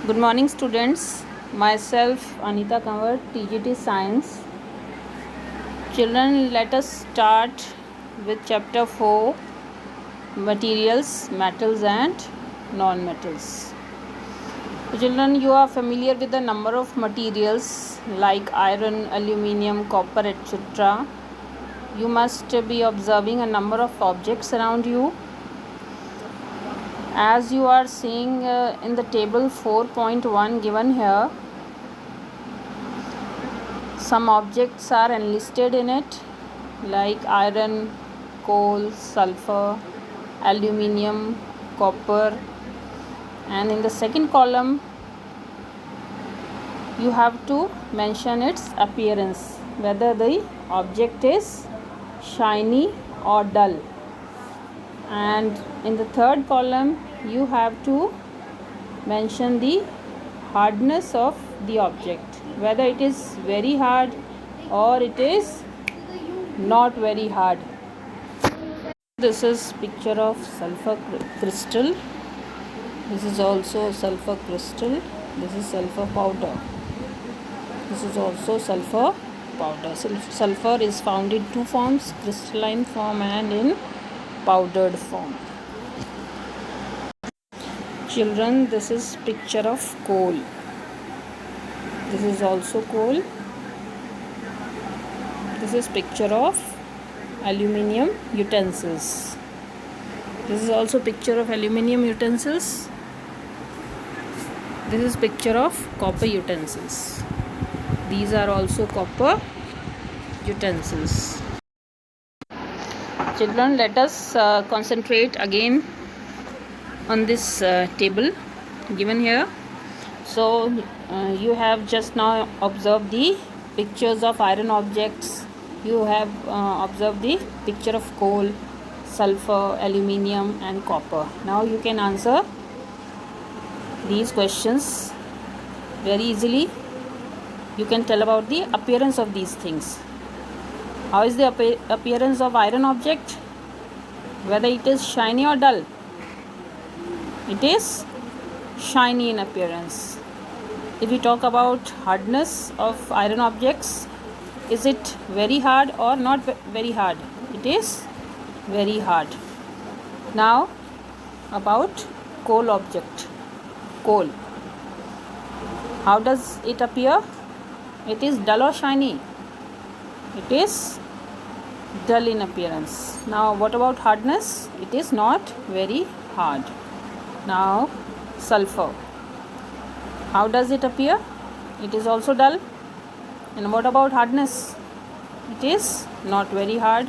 Good morning, students. Myself, Anita Kanwar, TGT Science. Children, let us start with chapter 4 Materials, Metals, and Non Metals. Children, you are familiar with the number of materials like iron, aluminium, copper, etc. You must be observing a number of objects around you. As you are seeing in the table 4.1 given here, some objects are enlisted in it like iron, coal, sulfur, aluminium, copper, and in the second column you have to mention its appearance, whether the object is shiny or dull, and in the third column you have to mention the hardness of the object, whether it is very hard or it is not very hard. This is picture of sulfur crystal. This is also sulfur crystal. This is sulfur powder. This is also sulfur powder. Sulfur is found in two forms, crystalline form and in powdered form. Children, this is picture of coal. This is also coal. This is picture of aluminium utensils. This is also picture of aluminium utensils. This is picture of copper utensils. These are also copper utensils. Children, let us concentrate again on this table given here. So you have just now observed the pictures of iron objects. You have observed the picture of coal, sulfur, aluminium and copper. Now you can answer these questions very easily. You can tell about the appearance of these things. How is the appearance of iron object? Whether it is shiny or dull? It is shiny in appearance. If we talk about hardness of iron objects, is it very hard or not very hard? It is very hard. Now about coal object. Coal. How does it appear? It is dull or shiny? It is dull in appearance. Now what about hardness? It is not very hard. Now sulfur. How does it appear? It is also dull. And what about hardness? It is not very hard.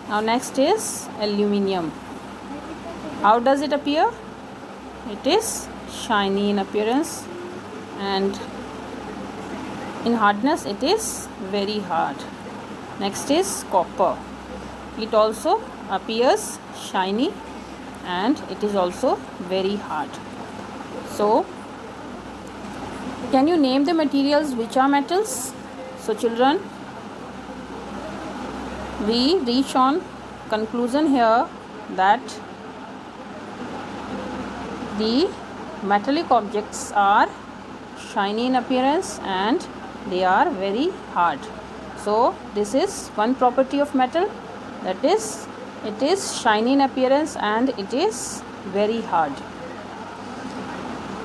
Now next is aluminium. How does it appear? It is shiny in appearance, and in hardness it is very hard. Next is copper. It also appears shiny and it is also very hard. So can you name the materials which are metals? So children, we reach on conclusion here that the metallic objects are shiny in appearance and they are very hard. So this is one property of metal, that is, it is shiny in appearance and it is very hard.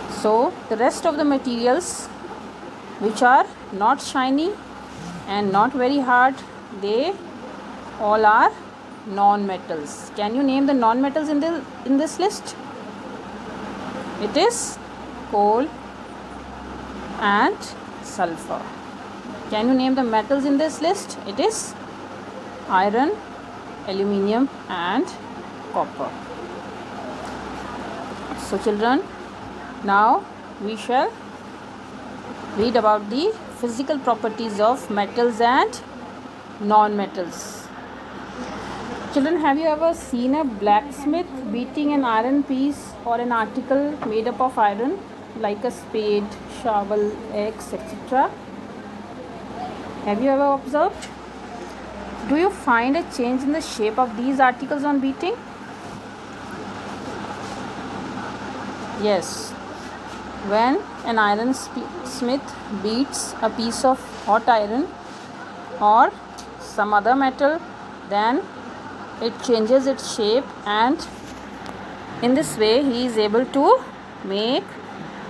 So the rest of the materials which are not shiny and not very hard, they all are non-metals. Can you name the non-metals in this list? It is coal and sulfur. Can you name the metals in this list? It is iron, aluminium and copper. So children, now we shall read about the physical properties of metals and non-metals. Children, have you ever seen a blacksmith beating an iron piece or an article made up of iron, like a spade, shovel, axe, etc.? Have you ever observed? Do you find a change in the shape of these articles on beating? Yes. When an smith beats a piece of hot iron or some other metal, then it changes its shape, and in this way he is able to make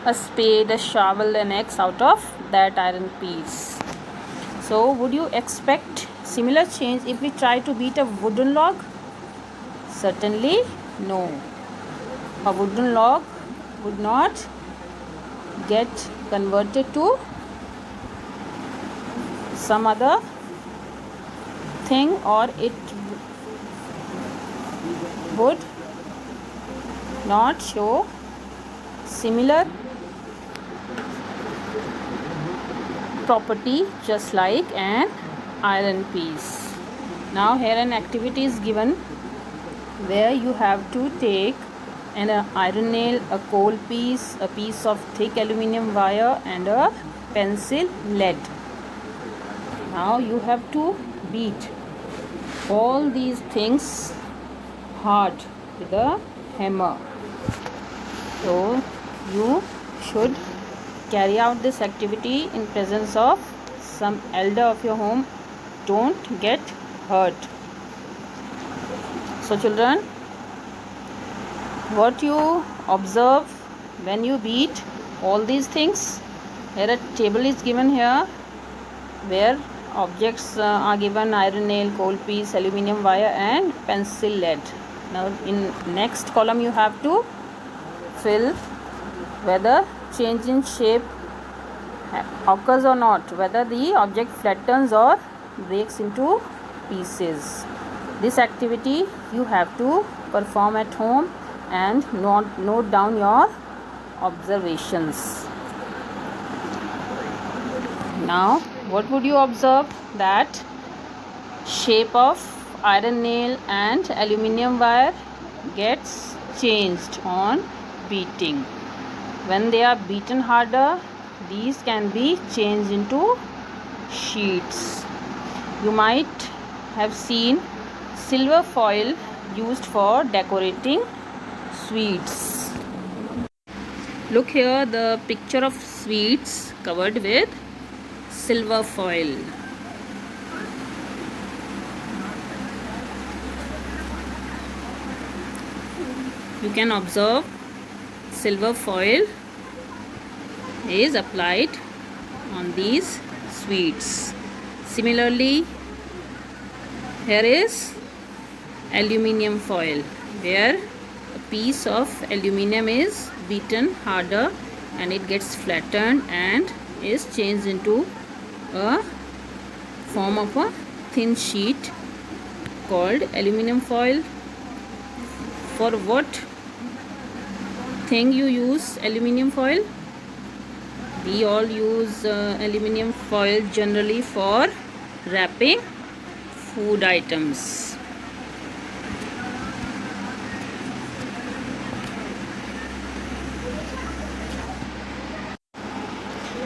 a spade, a shovel, an axe out of that iron piece. So would you expect similar change if we try to beat a wooden log? Certainly no. A wooden log would not get converted to some other thing, or it would not show similar property just like an iron piece. Now here an activity is given where you have to take an iron nail, a coal piece, a piece of thick aluminum wire, and a pencil lead. Now you have to beat all these things hard with a hammer. So you should carry out this activity in presence of some elder of your home. Don't get hurt. So children, what you observe when you beat all these things? Here a table is given here where objects are given: iron nail, coal piece, aluminum wire, and pencil lead. Now in next column you have to fill whether change in shape occurs or not, whether the object flattens or breaks into pieces. This activity you have to perform at home and note down your observations. Now what would you observe? That shape of iron nail and aluminum wire gets changed on beating. When they are beaten harder, these can be changed into sheets. You might have seen silver foil used for decorating sweets. Look here, the picture of sweets covered with silver foil. You can observe silver foil is applied on these sweets. Similarly, here is aluminium foil, where a piece of aluminum is beaten harder and it gets flattened and is changed into a form of a thin sheet called aluminum foil. For what thing you use aluminum foil? We all use aluminum foil generally for wrapping food items.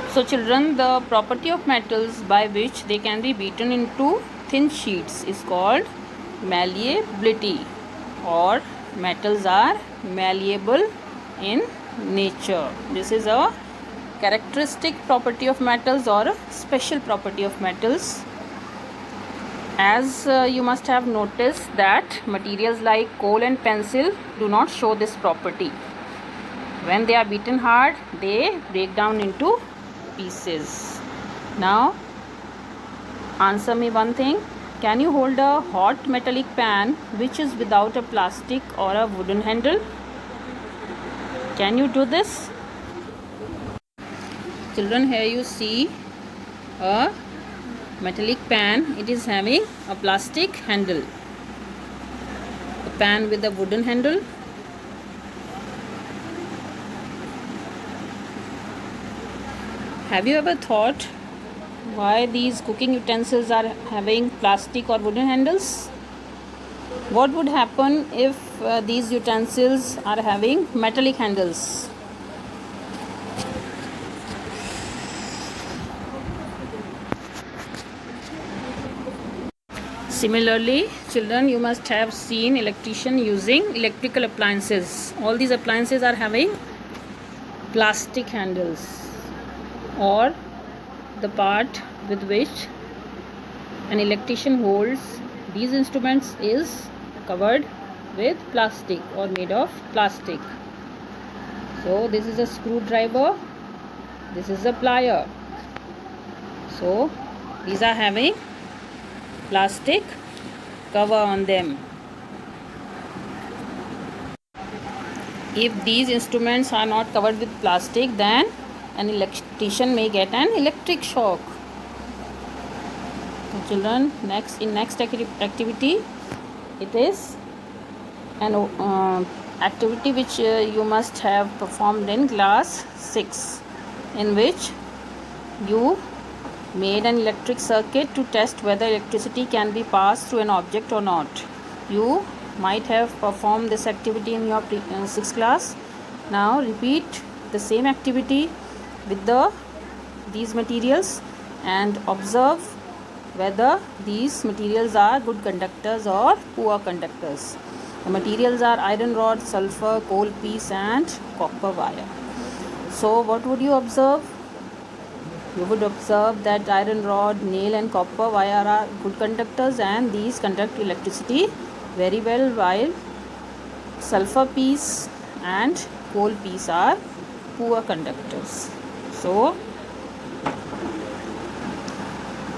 So children, the property of metals by which they can be beaten into thin sheets is called malleability, or metals are malleable in nature. This is a characteristic property of metals or a special property of metals. As you must have noticed that materials like coal and pencil do not show this property. When they are beaten hard, they break down into pieces. Now answer me one thing. Can you hold a hot metallic pan which is without a plastic or a wooden handle? Can you do this? Children, here you see a metallic pan. It is having a plastic handle. A pan with a wooden handle. Have you ever thought why these cooking utensils are having plastic or wooden handles? What would happen if these utensils are having metallic handles? Similarly, children, you must have seen electrician using electrical appliances. All these appliances are having plastic handles or the part with which an electrician holds these instruments is covered with plastic or made of plastic. So this is a screwdriver, this is a plier. So these are having plastic cover on them. If these instruments are not covered with plastic, then an electrician may get an electric shock. So children, next activity, it is an activity which you must have performed in class 6, in which you made an electric circuit to test whether electricity can be passed through an object or not. You might have performed this activity in your 6th class. Now repeat the same activity with these materials and observe whether these materials are good conductors or poor conductors. The materials are iron rod, sulfur, coal piece and copper wire. So what would you observe? You would observe that iron rod, nail and copper wire are good conductors and these conduct electricity very well, while sulfur piece and coal piece are poor conductors. So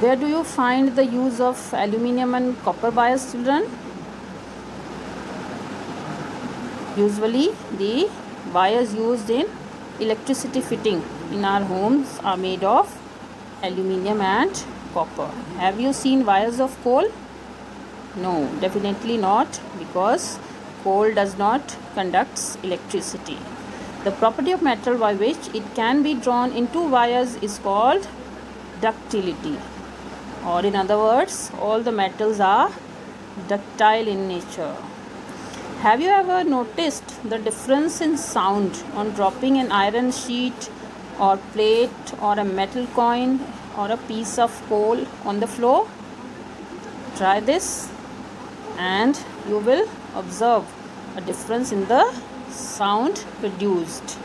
where do you find the use of aluminium and copper wires, children? Usually the wires used in electricity fitting in our homes are made of aluminium and copper. Have you seen wires of coal? No, definitely not, because coal does not conduct electricity. The property of metal by which it can be drawn into wires is called ductility, or in other words, all the metals are ductile in nature. Have you ever noticed the difference in sound on dropping an iron sheet or plate or a metal coin or a piece of coal on the floor? Try this and you will observe a difference in the sound produced.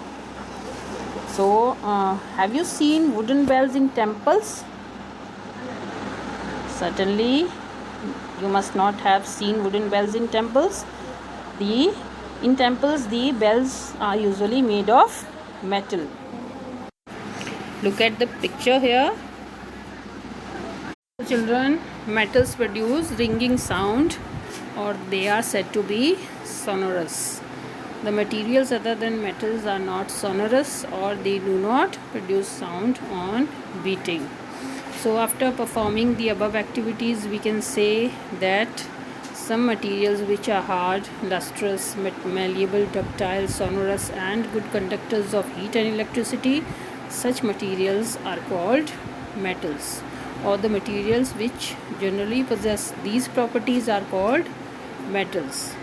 So, have you seen wooden bells in temples? Certainly, you must not have seen wooden bells in temples. In temples, the bells are usually made of metal. Look at the picture here. Children, metals produce ringing sound, or they are said to be sonorous. The materials other than metals are not sonorous, or they do not produce sound on beating. So after performing the above activities, we can say that some materials which are hard, lustrous, malleable, ductile, sonorous and good conductors of heat and electricity, such materials are called metals, or the materials which generally possess these properties are called metals.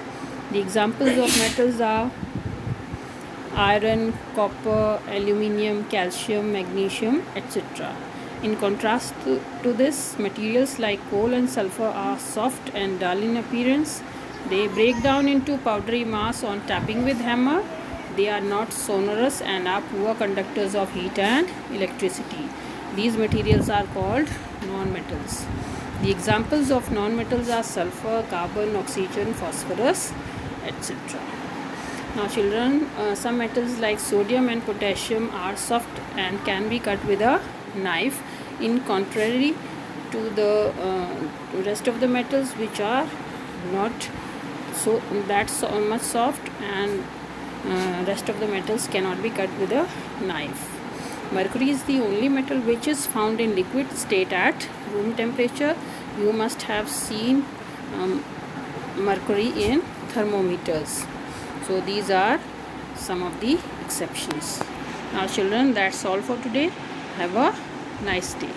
The examples of metals are iron, copper, aluminium, calcium, magnesium, etc. In contrast to this, materials like coal and sulfur are soft and dull in appearance. They break down into powdery mass on tapping with hammer. They are not sonorous and are poor conductors of heat and electricity. These materials are called non-metals. The examples of non-metals are sulfur, carbon, oxygen, phosphorus, etc. Now children, some metals like sodium and potassium are soft and can be cut with a knife, in contrary to the rest of the metals which are not so much soft, and rest of the metals cannot be cut with a knife. Mercury is the only metal which is found in liquid state at room temperature. You must have seen mercury in thermometers. So these are some of the exceptions. Now children, that's all for today. Have a nice day.